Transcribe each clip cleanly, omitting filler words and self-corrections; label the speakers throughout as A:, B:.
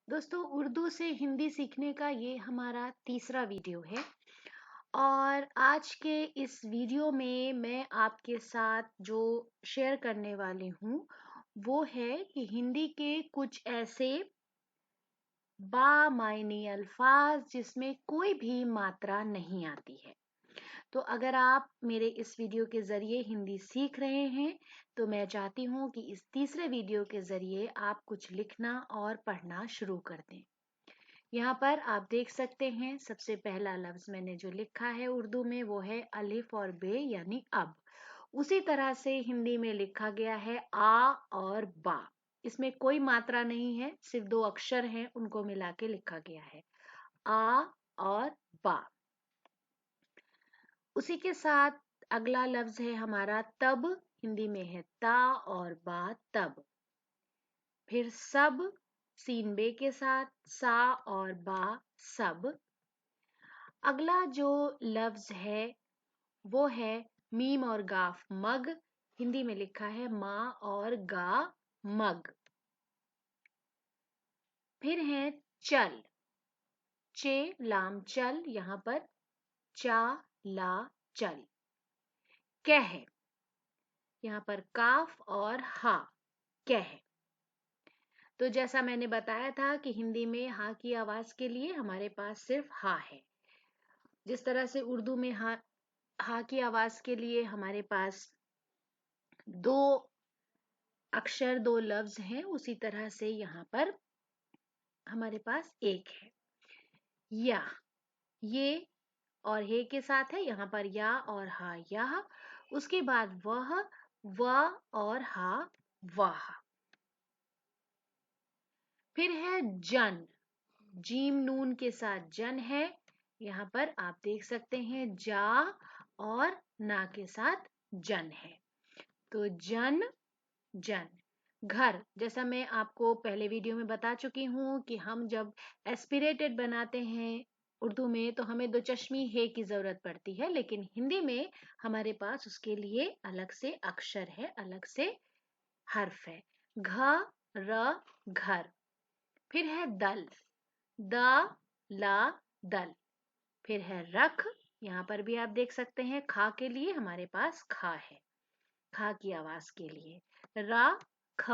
A: दोस्तों, उर्दू से हिंदी सीखने का ये हमारा तीसरा वीडियो है और आज के इस वीडियो में मैं आपके साथ जो शेयर करने वाली हूँ वो है कि हिंदी के कुछ ऐसे बामायनी अल्फाज जिसमें कोई भी मात्रा नहीं आती है। तो अगर आप मेरे इस वीडियो के ज़रिए हिंदी सीख रहे हैं तो मैं चाहती हूँ कि इस तीसरे वीडियो के ज़रिए आप कुछ लिखना और पढ़ना शुरू कर दें। यहाँ पर आप देख सकते हैं, सबसे पहला लफ्ज मैंने जो लिखा है उर्दू में वो है अलिफ और बे यानी अब। उसी तरह से हिंदी में लिखा गया है आ और बा। इसमें कोई मात्रा नहीं है, सिर्फ दो अक्षर हैं, उनको मिला के लिखा गया है आ और बा। उसी के साथ अगला लफ्ज है हमारा तब। हिंदी में है ता और बा तब। फिर सब, सीन बे के साथ सा और बा सब। अगला जो लफ्ज है वो है मीम और गाफ मग। हिंदी में लिखा है माँ और गा मग। फिर है चल, चे लाम चल, यहाँ पर चा ला चल। कह, यहाँ पर काफ और हा कह। तो जैसा मैंने बताया था कि हिंदी में हा की आवाज के लिए हमारे पास सिर्फ हा है। जिस तरह से उर्दू में हा की आवाज के लिए हमारे पास दो अक्षर, दो लफ्ज हैं, उसी तरह से यहाँ पर हमारे पास एक है या। ये और हे के साथ है, यहाँ पर या और हा यह। उसके बाद वह और हा वाह। फिर है जन, जीम नून के साथ जन है। यहाँ पर आप देख सकते हैं जा और ना के साथ जन है। तो जन जन। घर, जैसा मैं आपको पहले वीडियो में बता चुकी हूँ कि हम जब एस्पिरेटेड बनाते हैं उर्दू में तो हमें दो चश्मी हे की जरूरत पड़ती है, लेकिन हिंदी में हमारे पास उसके लिए अलग से अक्षर है, अलग से हर्फ है। घ र घर। फिर है दल, द ला दल। फिर है रख, यहाँ पर भी आप देख सकते हैं खा के लिए हमारे पास खा है, खा की आवाज के लिए रा ख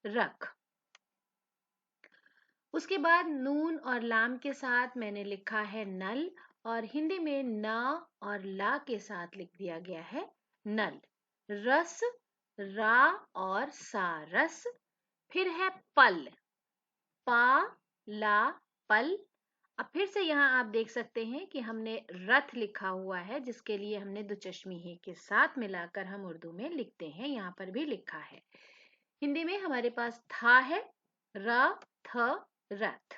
A: रख। उसके बाद नून और लाम के साथ मैंने लिखा है नल और हिंदी में न और ला के साथ लिख दिया गया है नल। रस, रा और सा रस। फिर है पल, पा ला पल। अब फिर से यहाँ आप देख सकते हैं कि हमने रथ लिखा हुआ है, जिसके लिए हमने दो चश्मी हे के साथ मिलाकर हम उर्दू में लिखते हैं। यहाँ पर भी लिखा है। हिंदी में हमारे पास था है, र थ रथ।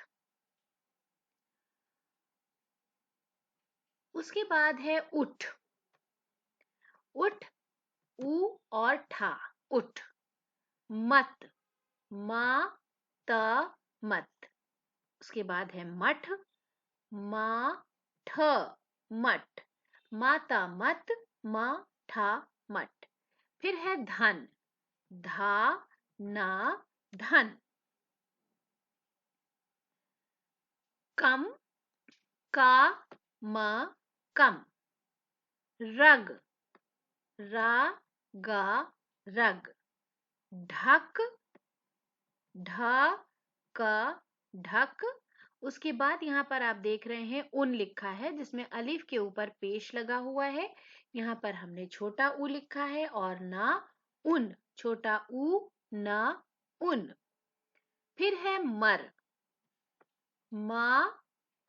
A: उसके बाद है उठ, उठ ऊ और ठा उठ। मत, मा त मत। उसके बाद है मठ, मा ठ मठ। माता मत, मा ठा मठ। फिर है धन, धा ना धन। कम, का म कम। रग, रा गा रग। ढक, ढ क ढक। उसके बाद यहाँ पर आप देख रहे हैं उन लिखा है, जिसमें अलिफ के ऊपर पेश लगा हुआ है। यहाँ पर हमने छोटा ऊ लिखा है और ना उन, छोटा ऊ ना उन। फिर है मर, मा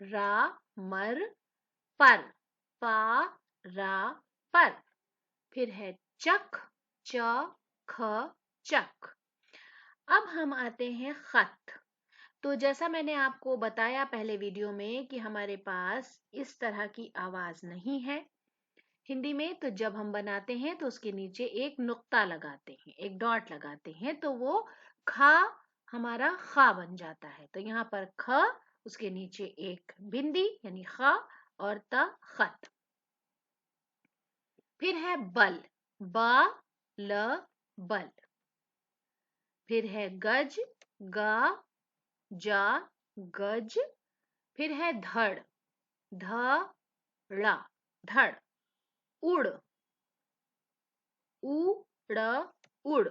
A: रा मर पर, पा रा पर। फिर है चक, च ख चक। अब हम आते हैं खत। तो जैसा मैंने आपको बताया पहले वीडियो में कि हमारे पास इस तरह की आवाज नहीं है हिंदी में, तो जब हम बनाते हैं तो उसके नीचे एक नुक्ता लगाते हैं, एक डॉट लगाते हैं, तो वो खा हमारा खा बन जाता है। तो यहाँ पर ख, उसके नीचे एक बिंदी यानी खा और त खत। फिर है बल, बा ल बल। फिर है गज, गा जा गज। फिर है धड़, धड़ा, धड़। उड़, उड़, उड़।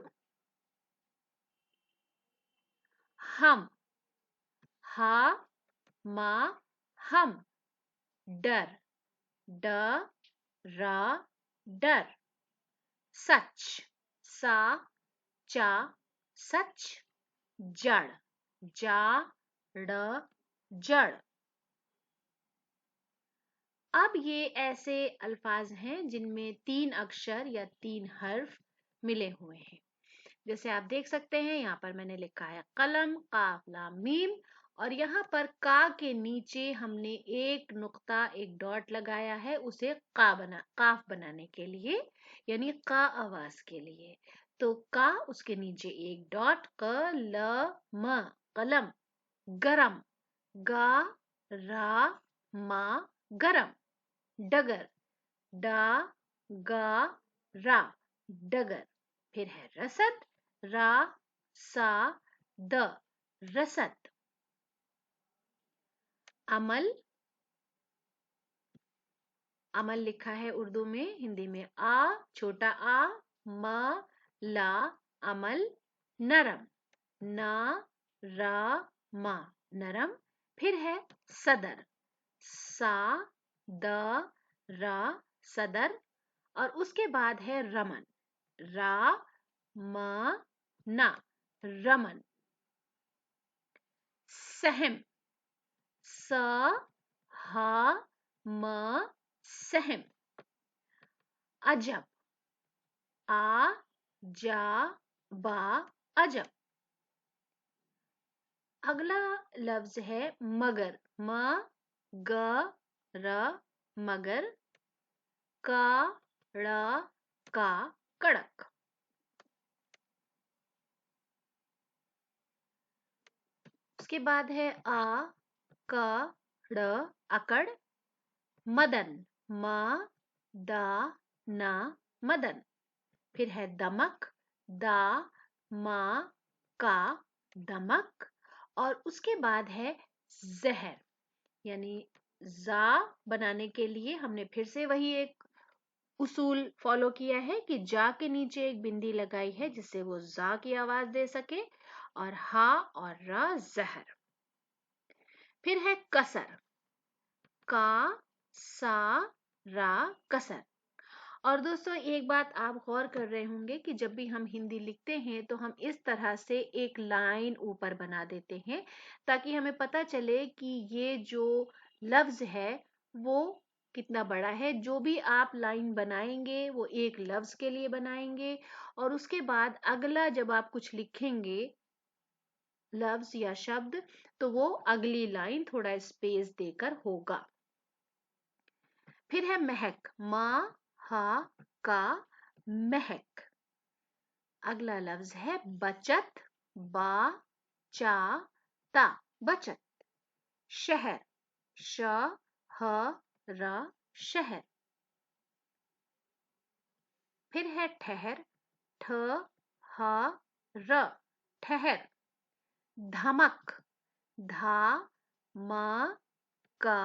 A: हम, हा मा हम। डर, डरा, डर। सच, सा चा सच। जड़, जाड़, जड़। अब ये ऐसे अल्फाज हैं जिनमें 3 अक्षर या 3 हर्फ मिले हुए हैं। जैसे आप देख सकते हैं यहाँ पर मैंने लिखा है कलम, काफ लाम मीम, और यहाँ पर का के नीचे हमने एक नुक्ता, एक डॉट लगाया है, उसे काफ बनाने के लिए, यानी का आवाज के लिए। तो का, उसके नीचे एक डॉट, कलम, कलम। गरम, गा रा मा गरम। डगर, डा गा रा डगर। फिर है रसद, रा सा द रसद। अमल, अमल लिखा है उर्दू में, हिंदी में आ, छोटा आ, म, ला, अमल। नरम, ना रा मा नरम। फिर है सदर, सा द रा सदर। और उसके बाद है रमन, रा म ना रमन। सहम, स हा म सहम। अजब, आ जा बा अजब। अगला लफ्ज है मगर, म ग र मगर। का ड़ का कड़क। उसके बाद है आ क ड़ अकड़। मदन, म दा ना मदन। फिर है दमक, दा मा का दमक। और उसके बाद है जहर, यानी जा बनाने के लिए हमने फिर से वही एक उसूल फॉलो किया है कि जा के नीचे एक बिंदी लगाई है जिससे वो जा की आवाज दे सके, और हा और र जहर। फिर है कसर, का सा रा कसर। और दोस्तों एक बात आप गौर कर रहे होंगे कि जब भी हम हिंदी लिखते हैं तो हम इस तरह से एक लाइन ऊपर बना देते हैं ताकि हमें पता चले कि ये जो लफ्ज है वो कितना बड़ा है। जो भी आप लाइन बनाएंगे वो एक लफ्ज के लिए बनाएंगे, और उसके बाद अगला जब आप कुछ लिखेंगे लफ्ज या शब्द, तो वो अगली लाइन थोड़ा स्पेस देकर होगा। फिर है महक, मा हा का महक। अगला लफ्ज है बचत, बा चा ता बचत। शहर, श ह र शहर। फिर है ठहर, ठ ह र ठहर। धमक, धा म क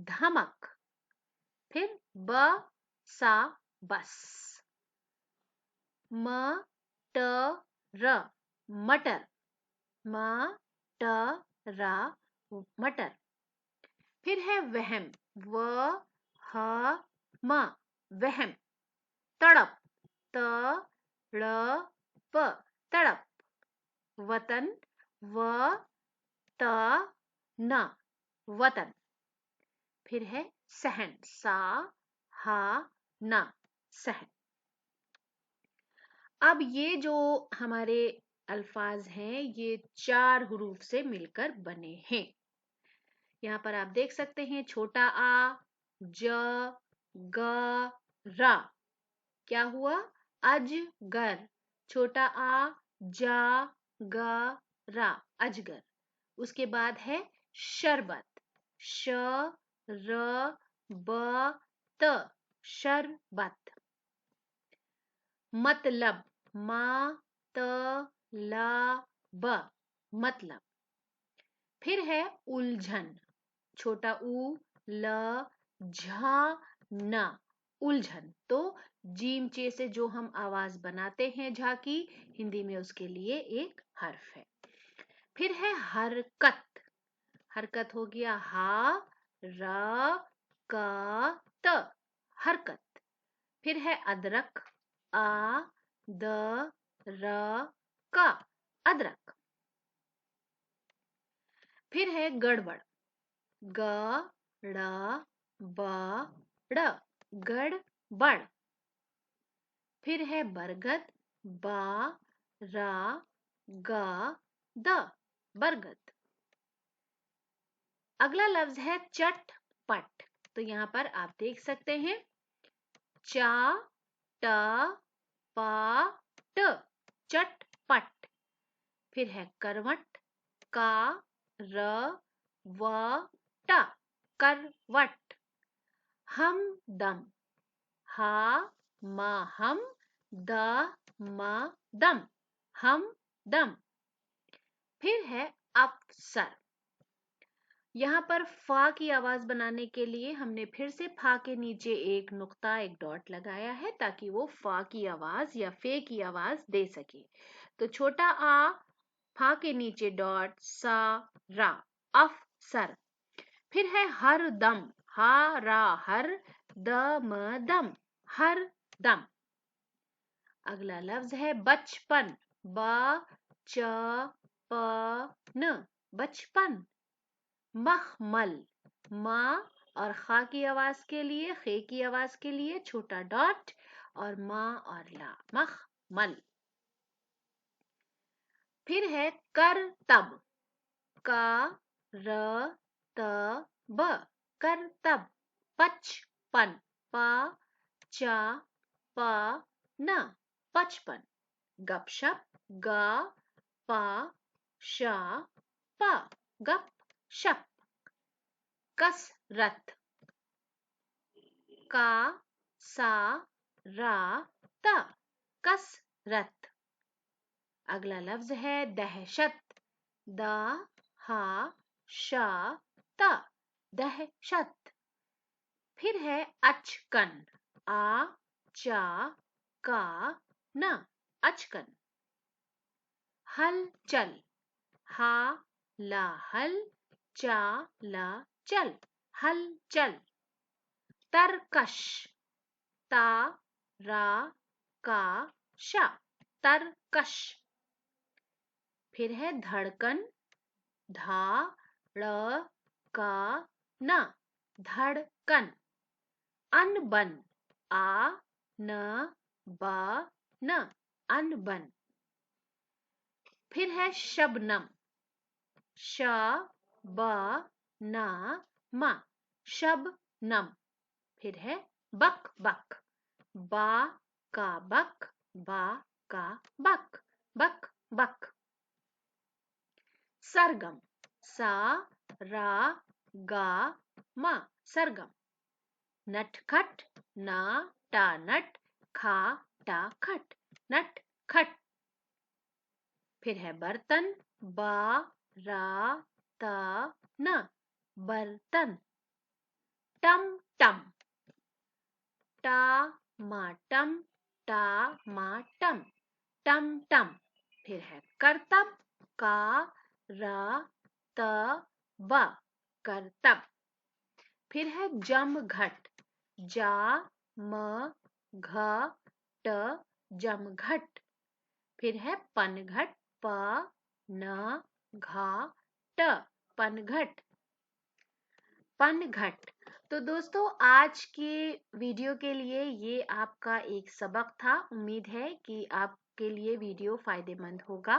A: धमक। फिर ब सा बस। म ट र मटर, म ट रा मटर। फिर है वहम, व ह म वहम। तड़प, त ड़ प तड़प। वतन, व त न वतन। फिर है सहन, सा हा ना सहन। अब ये जो हमारे अल्फाज हैं ये 4 हुरूफ से मिलकर बने हैं। यहाँ पर आप देख सकते हैं छोटा आ, ज, ग, रा। क्या हुआ? अजगर। छोटा आ, जा, ग, रा अजगर। उसके बाद है शरबत, श, र, ब, त शरबत। मतलब, मा त ला ब मतलब। फिर है उलझन, छोटा उ ल झ न, उलझन। तो जीम चे से जो हम आवाज बनाते हैं झा की, हिंदी में उसके लिए एक हर्फ है। फिर है हरकत, हरकत हो गया हा र क त, हरकत। फिर है अदरक, आ द र क, अदरक। फिर है गड़बड़, ग ड़ ब ड़, गड़बड़। फिर है बरगद, बा रा ग द, बरगद। अगला लफ्ज है चटपट। तो यहाँ पर आप देख सकते हैं चा ट पा ट, चटपट। फिर है करवट, का र व ट, करवट। हमदम, हा म हम द म दम, हमदम। फिर है अफसर। यहाँ पर फा की आवाज बनाने के लिए हमने फिर से फा के नीचे एक नुक्ता, एक डॉट लगाया है ताकि वो फा की आवाज या फे की आवाज दे सके। तो छोटा आ, फा के नीचे डॉट, सा रा, अफसर। फिर है हर दम, हा रा हर, द म दम, हर दम। अगला लफ्ज है बचपन, ब च प न, बचपन। मखमल, मा और खा की आवाज के लिए, खे की आवाज के लिए छोटा डॉट और मा और ला, मखमल। फिर है करतब, का र त ब, करतब। पचपन, प च प न, पचपन। गपशप, ग प श प, गपशप। कसरत, का सा रा त, कसरत। अगला लफ्ज है दहशत, द हा श त, दहशत। फिर है अचकन, आ चा का न, अचकन। हलचल, हा ला हल, चा ला चल, हलचल। तरकश, ता रा का श, तरकश। फिर है धड़कन, धा ड़ का न, धड़कन। अनबन, आ न ब न, अनबन। फिर है शबनम, श ब न म, शबनम। फिर है बक बक, बा का बक, बा का बक, बक बक। सरगम, सा रा गा म, सरगम। नटखट, ना टा नट, खा टा खट, नटखट। फिर है बर्तन, बा रा त न, बर्तन। टम टम, टा मा टम, टा मा टम, टम टम। फिर है करतब, का र त ब, करतब। फिर है जमघट, जा म घ ट, जमघट। फिर है पनघट, प न घा ट, पनघट, पनघट। तो दोस्तों आज के वीडियो के लिए ये आपका एक सबक था। उम्मीद है कि आपके लिए वीडियो फायदेमंद होगा।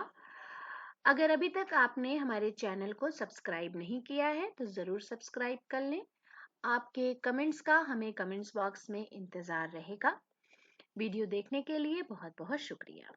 A: अगर अभी तक आपने हमारे चैनल को सब्सक्राइब नहीं किया है तो ज़रूर सब्सक्राइब कर लें। आपके कमेंट्स का हमें कमेंट्स बॉक्स में इंतज़ार रहेगा। वीडियो देखने के लिए बहुत बहुत शुक्रिया।